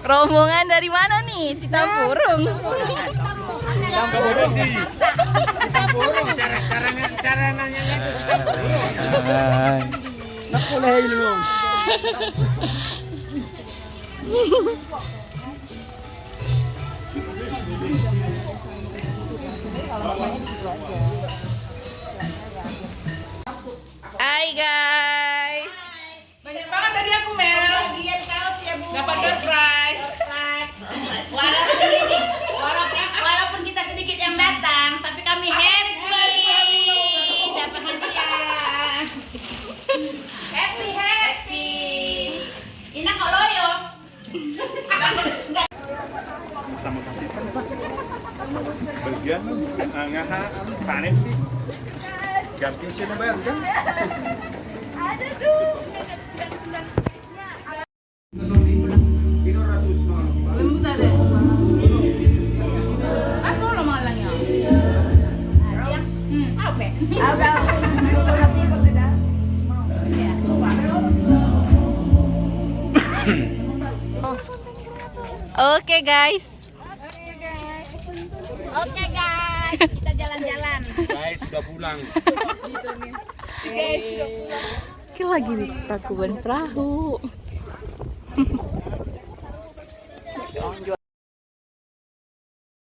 Rombongan dari mana nih? Si Tampurung. Cara nanya itu si Hai guys. Banyak banget tadi aku Mel. Bagian kaos ya Bu. Dapat surprise. Walaupun kita sedikit yang datang, tapi kami happy dapat hadiah. Happy. Ina kok loyo. sama kasih bagian ngaha panen sih jam kincin bayar kan Ada tuh. Aku lo malangnya. Oke guys. Oke guys, kita jalan-jalan. guys sudah pulang Kita lagi di Tangkuban Perahu.